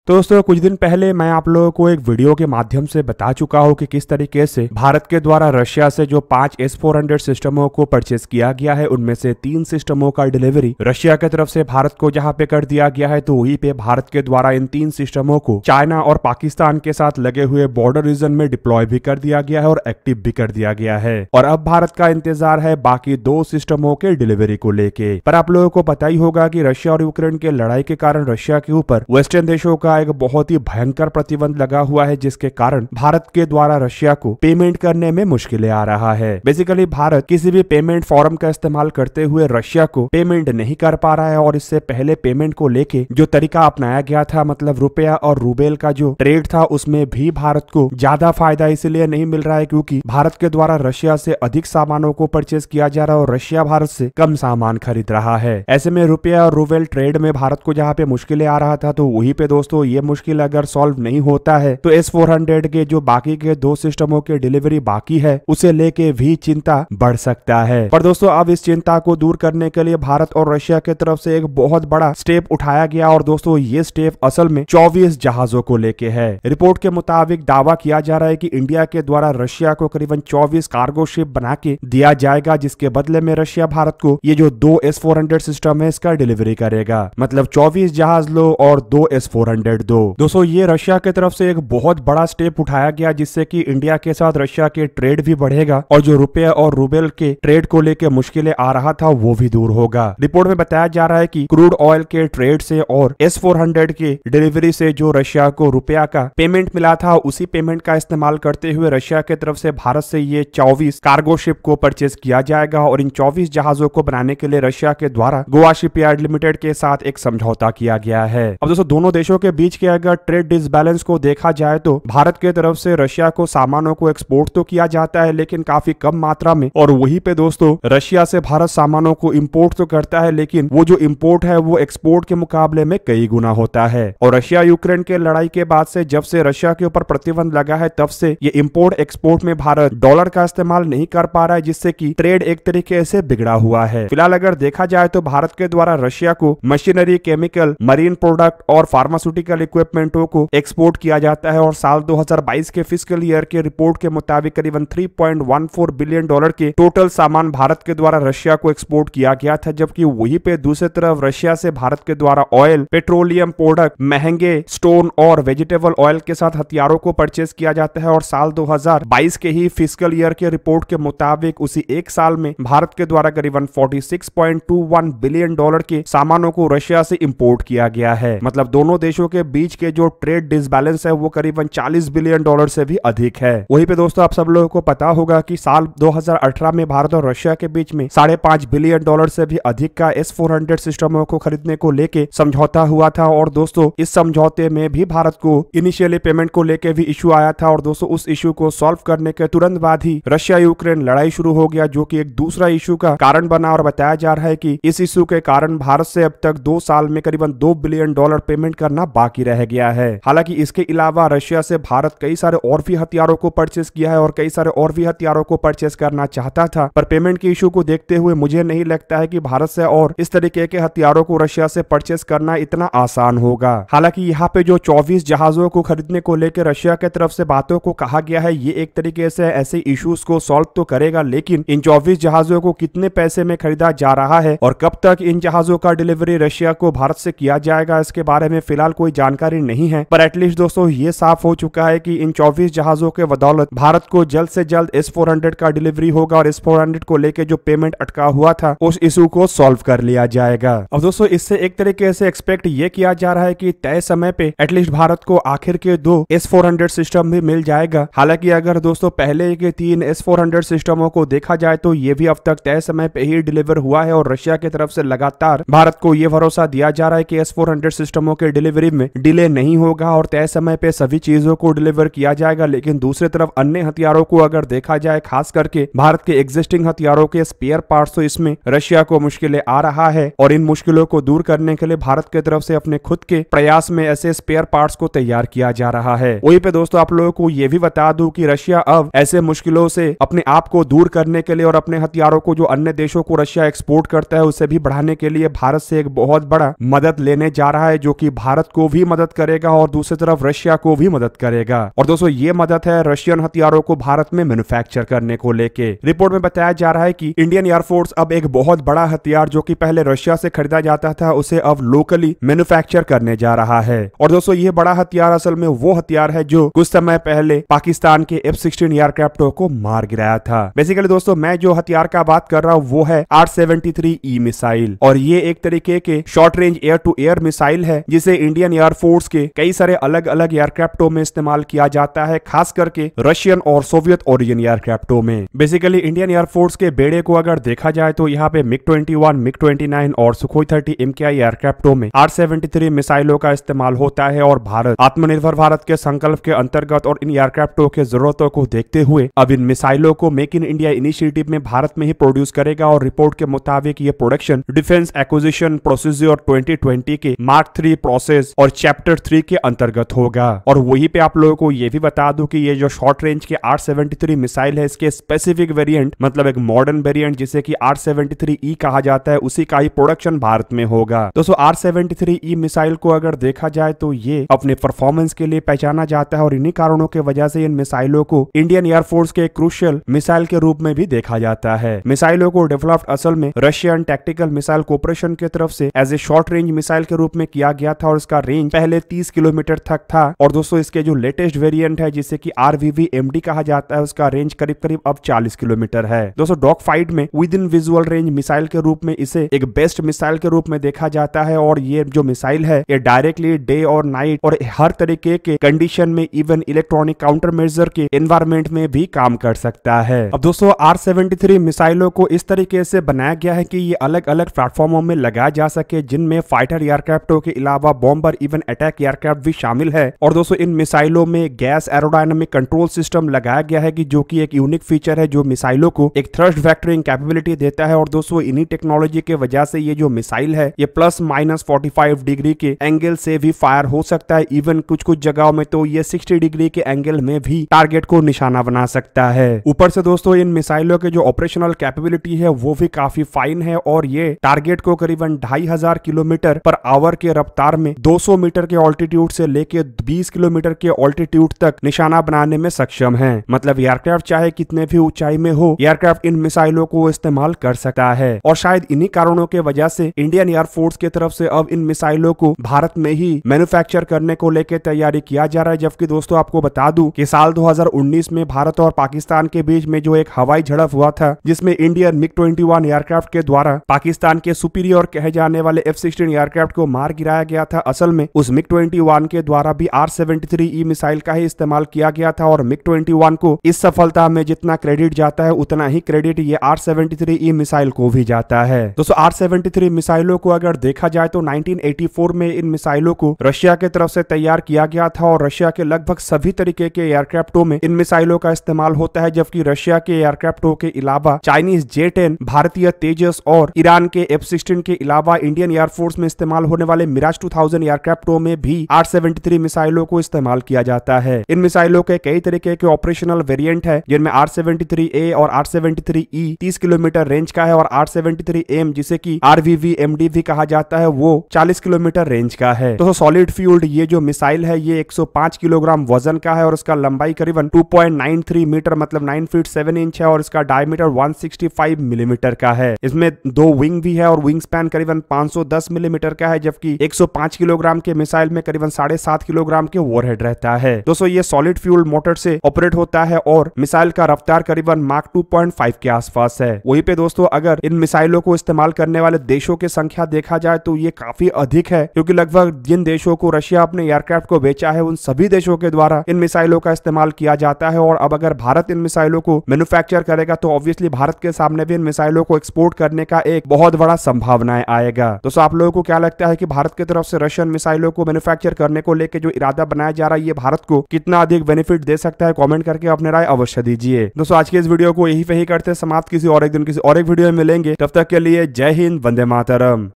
तो दोस्तों कुछ दिन पहले मैं आप लोगों को एक वीडियो के माध्यम से बता चुका हूं कि किस तरीके से भारत के द्वारा रशिया से जो 5 S-400 सिस्टमों को परचेस किया गया है, उनमें से 3 सिस्टमों का डिलीवरी रशिया की तरफ से भारत को जहां पे कर दिया गया है, तो वहीं पे भारत के द्वारा इन 3 सिस्टमों को चाइना और पाकिस्तान के साथ लगे हुए बॉर्डर रीजन में डिप्लॉय भी कर दिया गया है और एक्टिव भी कर दिया गया है। और अब भारत का इंतजार है बाकी 2 सिस्टमों के डिलीवरी को लेके। पर आप लोगों को पता ही होगा कि रशिया और यूक्रेन के लड़ाई के कारण रशिया के ऊपर वेस्टर्न देशों का एक बहुत ही भयंकर प्रतिबंध लगा हुआ है, जिसके कारण भारत के द्वारा रशिया को पेमेंट करने में मुश्किलें आ रहा है। बेसिकली भारत किसी भी पेमेंट फॉर्म का इस्तेमाल करते हुए रशिया को पेमेंट नहीं कर पा रहा है। और इससे पहले पेमेंट को लेके जो तरीका अपनाया गया था, मतलब रुपया और रूबेल का जो ट्रेड था, उसमें भी भारत को ज्यादा फायदा इसलिए नहीं मिल रहा है क्योंकि भारत के द्वारा रशिया से अधिक सामानों को परचेज किया जा रहा है और रशिया भारत से कम सामान खरीद रहा है। ऐसे में रुपया और रूबेल ट्रेड में भारत को जहाँ पे मुश्किलें आ रहा था, तो वहीं पे दोस्तों ये मुश्किल अगर सॉल्व नहीं होता है तो S-400 के जो बाकी के 2 सिस्टमों के डिलीवरी बाकी है, उसे लेके भी चिंता बढ़ सकता है। पर दोस्तों अब इस चिंता को दूर करने के लिए भारत और रशिया की तरफ से एक बहुत बड़ा स्टेप उठाया गया और दोस्तों ये स्टेप असल में 24 जहाजों को लेके है। रिपोर्ट के मुताबिक दावा किया जा रहा है कि इंडिया के द्वारा रशिया को करीबन 24 कार्गो शिप बना के दिया जाएगा, जिसके बदले में रशिया भारत को ये जो 2 S-400 सिस्टम है इसका डिलीवरी करेगा। मतलब 24 जहाज लो और 2 S-400 दो। दोस्तों ये रशिया की तरफ से एक बहुत बड़ा स्टेप उठाया गया, जिससे कि इंडिया के साथ रशिया के ट्रेड भी बढ़ेगा और जो रुपया और रूबेल के ट्रेड को लेकर मुश्किलें आ रहा था वो भी दूर होगा। रिपोर्ट में बताया जा रहा है कि क्रूड ऑयल के ट्रेड से और S-400 के डिलीवरी से जो रशिया को रुपया का पेमेंट मिला था, उसी पेमेंट का इस्तेमाल करते हुए रशिया की तरफ से भारत से ये 24 कार्गो शिप को परचेज किया जाएगा और इन 24 जहाजों को बनाने के लिए रशिया के द्वारा गोवा शिपयार्ड लिमिटेड के साथ एक समझौता किया गया है। अब दोस्तों दोनों देशों के बीच के अगर ट्रेड डिसबैलेंस को देखा जाए तो भारत के तरफ से रशिया को सामानों को एक्सपोर्ट तो किया जाता है, लेकिन काफी कम मात्रा में, और वहीं पे दोस्तों रशिया से भारत सामानों को इंपोर्ट तो करता है, लेकिन वो जो इंपोर्ट है वो एक्सपोर्ट के मुकाबले में कई गुना होता है। और रशिया यूक्रेन के लड़ाई के बाद से जब से रशिया के ऊपर प्रतिबंध लगा है, तब से ये इंपोर्ट एक्सपोर्ट में भारत डॉलर का इस्तेमाल नहीं कर पा रहा है, जिससे कि ट्रेड एक तरीके से बिगड़ा हुआ है। फिलहाल अगर देखा जाए तो भारत के द्वारा रशिया को मशीनरी, केमिकल, मरीन प्रोडक्ट और फार्मास्यूटिकल इक्विपमेंटों को एक्सपोर्ट किया जाता है और साल 2022 के फिस्कल ईयर के रिपोर्ट के मुताबिक करीबन 3.14 बिलियन डॉलर के टोटल सामान भारत के द्वारा रशिया को एक्सपोर्ट किया गया था। जबकि वहीं पे दूसरी तरफ रशिया से भारत के द्वारा ऑयल, पेट्रोलियम प्रोडक्ट, महंगे स्टोन और वेजिटेबल ऑयल के साथ हथियारों को परचेज किया जाता है और साल 2022 के ही फिस्कल ईयर के रिपोर्ट के मुताबिक उसी एक साल में भारत के द्वारा करीबन 46.21 बिलियन डॉलर के सामानों को रशिया से इंपोर्ट किया गया है। मतलब दोनों देशों के बीच के जो ट्रेड डिसबैलेंस है वो करीबन 40 बिलियन डॉलर से भी अधिक है। वहीं पे दोस्तों आप सब लोगों को पता होगा कि साल 2018 में भारत और रशिया के बीच में 5.5 बिलियन डॉलर से भी अधिक का S-400 सिस्टमों को खरीदने को लेके समझौता हुआ था। और दोस्तों इस समझौते में भी भारत को इनिशियली पेमेंट को लेके भी इशू आया था और दोस्तों उस इशू को सॉल्व करने के तुरंत बाद ही रशिया यूक्रेन लड़ाई शुरू हो गया, जो कि एक दूसरा इशू का कारण बना। और बताया जा रहा है कि इस इशू के कारण भारत से अब तक 2 साल में करीबन 2 बिलियन डॉलर पेमेंट करना बाकी रह गया है। हालांकि इसके अलावा रशिया से भारत कई सारे और भी हथियारों को परचेस किया है और कई सारे और भी हथियारों को परचेस करना चाहता था, पर पेमेंट के इशू को देखते हुए मुझे नहीं लगता है कि भारत से और इस तरीके के हथियारों को रशिया से परचेस करना इतना आसान होगा। हालांकि यहाँ पे जो 24 जहाजों को खरीदने को लेकर रशिया की तरफ से बातों को कहा गया है, ये एक तरीके से ऐसे इश्यूज को सॉल्व तो करेगा, लेकिन इन 24 जहाजों को कितने पैसे में खरीदा जा रहा है और कब तक इन जहाजों का डिलीवरी रशिया को भारत से किया जाएगा, इसके बारे में फिलहाल कोई जानकारी नहीं है। पर एटलीस्ट दोस्तों ये साफ हो चुका है कि इन 24 जहाजों के बदौलत भारत को जल्द से जल्द S-400 का डिलीवरी होगा और S-400 को लेके जो पेमेंट अटका हुआ था उस इशू को सॉल्व कर लिया जाएगा। अब दोस्तों इससे एक तरीके से एक्सपेक्ट ये किया जा रहा है कि तय समय पे एटलीस्ट भारत को आखिर के 2 S-400 सिस्टम भी मिल जाएगा। हालांकि अगर दोस्तों पहले के 3 S-400 सिस्टमों को देखा जाए तो ये भी अब तक तय समय पे ही डिलीवर हुआ है और रशिया की तरफ से लगातार भारत को यह भरोसा दिया जा रहा है कि S-400 सिस्टमों के डिलीवरी में डिले नहीं होगा और तय समय पे सभी चीजों को डिलीवर किया जाएगा। लेकिन दूसरी तरफ अन्य हथियारों को अगर देखा जाए, खास करके भारत के एग्जिस्टिंग हथियारों के स्पेयर पार्ट्स, तो इसमें रशिया को मुश्किलें आ रहा है और इन मुश्किलों को दूर करने के लिए भारत की तरफ से अपने खुद के प्रयास में ऐसे स्पेयर पार्ट्स को तैयार किया जा रहा है। वहीं पे दोस्तों आप लोगों को यह भी बता दूं कि रशिया अब ऐसे मुश्किलों से अपने आप को दूर करने के लिए और अपने हथियारों को जो अन्य देशों को रशिया एक्सपोर्ट करता है उसे भी बढ़ाने के लिए भारत से एक बहुत बड़ा मदद लेने जा रहा है, जो कि भारत को भी भी मदद करेगा और दूसरी तरफ रशिया को भी मदद करेगा। और दोस्तों ये मदद है रशियन हथियारों को भारत में मैन्युफैक्चर करने को लेके। रिपोर्ट में बताया जा रहा है कि इंडियन एयरफोर्स अब एक बहुत बड़ा हथियार जो कि पहले रशिया से खरीदा जाता था उसे अब लोकली मैन्युफैक्चर करने जा रहा है। और दोस्तों ये बड़ा हथियार असल में वो हथियार है जो कुछ समय पहले पाकिस्तान के F-16 एयरक्राफ्टों को मार गिराया था। बेसिकली दोस्तों मैं जो हथियार का बात कर रहा हूँ वो है R-73E मिसाइल, और ये एक तरीके के short range air to air missile है जिसे इंडियन एयरफोर्स के कई सारे अलग अलग एयरक्राफ्टों में इस्तेमाल किया जाता है, खास करके रशियन और सोवियत ओरिजिन एयरक्राफ्टों में। बेसिकली इंडियन एयरफोर्स के बेड़े को अगर देखा जाए तो यहाँ पे MiG-21, MiG-29 और सुखोई 30 MKI एयरक्राफ्टों में R-73 मिसाइलों का इस्तेमाल होता है। और भारत आत्मनिर्भर भारत के संकल्प के अंतर्गत और इन एयरक्राफ्टों के जरूरतों को देखते हुए अब इन मिसाइलों को मेक इन इंडिया इनिशिएटिव में भारत में ही प्रोड्यूस करेगा। और रिपोर्ट के मुताबिक ये प्रोडक्शन डिफेंस एक्विजिशन प्रोसीजर 2020 के मार्क 3 प्रोसेस और चैप्टर 3 के अंतर्गत होगा। और वहीं पे आप लोगों को ये भी बता दूं कि ये जो शॉर्ट रेंज के R-73 मिसाइल है इसके स्पेसिफिक वेरिएंट मतलब एक मॉडर्न वेरिएंट जिसे कि R-73E कहा जाता है उसी का ही प्रोडक्शन भारत में होगा। दोस्तों R-73E मिसाइल को अगर देखा जाए तो ये अपने परफॉर्मेंस के लिए पहचाना जाता है और इन्हीं कारणों के वजह से इन मिसाइलों को इंडियन एयरफोर्स के क्रूशियल मिसाइल के रूप में भी देखा जाता है। मिसाइलों को डेवलप्ड असल में रशियन टैक्टिकल मिसाइल कॉर्पोरेशन की तरफ से as a short range missile के रूप में किया गया था और इसका रेंज पहले 30 किलोमीटर तक था। और दोस्तों इसके जो लेटेस्ट वेरिएंट है जिसे कि RVV-MD कहा जाता है उसका रेंज करीब करीब अब 40 किलोमीटर है। दोस्तों डॉग फाइट में with in visual range missile के रूप में इसे एक बेस्ट मिसाइल के रूप में देखा जाता है। और ये जो मिसाइल है ये डायरेक्टली डे और नाइट और हर तरीके के कंडीशन में इवन इलेक्ट्रॉनिक काउंटर मेजर के एनवायरमेंट में भी काम कर सकता है। अब दोस्तों R-73 मिसाइलों को इस तरीके से बनाया गया है कि ये अलग अलग प्लेटफॉर्मों में लगाया जा सके जिनमें फाइटर एयरक्राफ्टों के अलावा बॉम्बर इवन अटैक एयरक्राफ्ट भी शामिल है। और दोस्तों इन मिसाइलों में गैस एरोडायनामिक कंट्रोल सिस्टम लगाया गया है कि जो कि एक यूनिक फीचर है जो मिसाइलों को एक थ्रस्ट वेक्टरिंग कैपेबिलिटी देता है। और दोस्तों इन्हीं टेक्नोलॉजी के वजह से ये जो मिसाइल है ये ±45 डिग्री के एंगल से भी फायर हो सकता है। इवन कुछ कुछ जगहों में तो ये 60 डिग्री के एंगल में भी टारगेट को निशाना बना सकता है। ऊपर से दोस्तों इन मिसाइलों के जो ऑपरेशनल कैपेबिलिटी है वो भी काफी फाइन है और ये टारगेट को करीबन 2500 किलोमीटर पर आवर के रफ्तार में 200 मीटर के ऑल्टीट्यूड से लेके 20 किलोमीटर के ऑल्टीट्यूड तक निशाना बनाने में सक्षम है। मतलब एयरक्राफ्ट चाहे कितने भी ऊंचाई में हो एयरक्राफ्ट इन मिसाइलों को इस्तेमाल कर सकता है। और शायद इन्हीं कारणों के वजह से इंडियन एयरफोर्स की तरफ से अब इन मिसाइलों को भारत में ही मैन्युफैक्चर करने को लेकर तैयारी किया जा रहा है। जबकि दोस्तों आपको बता दूं कि साल 2019 में भारत और पाकिस्तान के बीच में जो एक हवाई झड़प हुआ था जिसमें इंडियन MiG-21 एयरक्राफ्ट के द्वारा पाकिस्तान के सुपीरियर कहे जाने वाले F-16 एयरक्राफ्ट को मार गिराया गया था। असल में उस MiG-21 के द्वारा भी R-73E मिसाइल का ही इस्तेमाल किया गया था और MiG-21 को इस सफलता में जितना क्रेडिट जाता है उतना ही क्रेडिट ये R-73E मिसाइल को भी जाता है। दोस्तों R-73 मिसाइलों को अगर देखा जाए तो 1984 में इन मिसाइलों को रशिया की तरफ से तैयार किया गया था और रशिया के लगभग सभी तरीके के एयरक्राफ्टों में इन मिसाइलों का इस्तेमाल होता है। जबकि रशिया के एयरक्राफ्टों के अलावा चाइनीज J-10, भारतीय तेजस और ईरान के F-16 के अलावा इंडियन एयरफोर्स में इस्तेमाल होने वाले मिराज 2000 एयरक्राफ्टों में भी R-73 मिसाइलों को इस्तेमाल किया जाता है। इन मिसाइलों के कई तरीके के ऑपरेशनल वेरिएंट है जिनमें R-73A और R-73E 30 किलोमीटर रेंज का है और R-73M जिसे कि RVV-MD भी कहा जाता है वो 40 किलोमीटर रेंज का है। तो सॉलिड फ्यूल्ड ये जो मिसाइल है ये 105 किलोग्राम वजन का है और इसका लंबाई करीबन 2.93 मीटर मतलब 9 फीट 7 इंच है और इसका डायमीटर 165 मिलीमीटर का है। इसमें 2 विंग भी है और विंग स्पैन करीबन 510 मिलीमीटर का है। जबकि 105 किलोग्राम के मिसाइल में करीबन 7.5 किलोग्राम के वॉरहेड रहता है। दोस्तों ये सॉलिड फ्यूल मोटर से ऑपरेट होता है और मिसाइल का रफ्तार करीबन मार्क 2.5 के आसपास है। वहीं पे दोस्तों अगर इन मिसाइलों को इस्तेमाल करने वाले देशों की संख्या देखा जाए तो ये काफी अधिक है क्योंकि लगभग जिन देशों को रशिया अपने एयरक्राफ्ट को बेचा है उन सभी देशों के द्वारा इन मिसाइलों का इस्तेमाल किया जाता है। और अब अगर भारत इन मिसाइलों को मैन्युफैक्चर करेगा तो ऑब्वियसली भारत के सामने भी इन मिसाइलों को एक्सपोर्ट करने का एक बहुत बड़ा संभावनाएं आएगा। दोस्तों आप लोगों को क्या लगता है कि भारत की तरफ से रशियन मिसाइलों को मैन्युफैक्चर करने को लेकर जो इरादा बनाया जा रहा है ये भारत को कितना अधिक बेनिफिट दे सकता है? कमेंट करके अपने राय अवश्य दीजिए। दोस्तों आज के इस वीडियो को यही करते समाप्त, किसी और एक दिन किसी और एक वीडियो में मिलेंगे। तब तक के लिए जय हिंद, वंदे मातरम।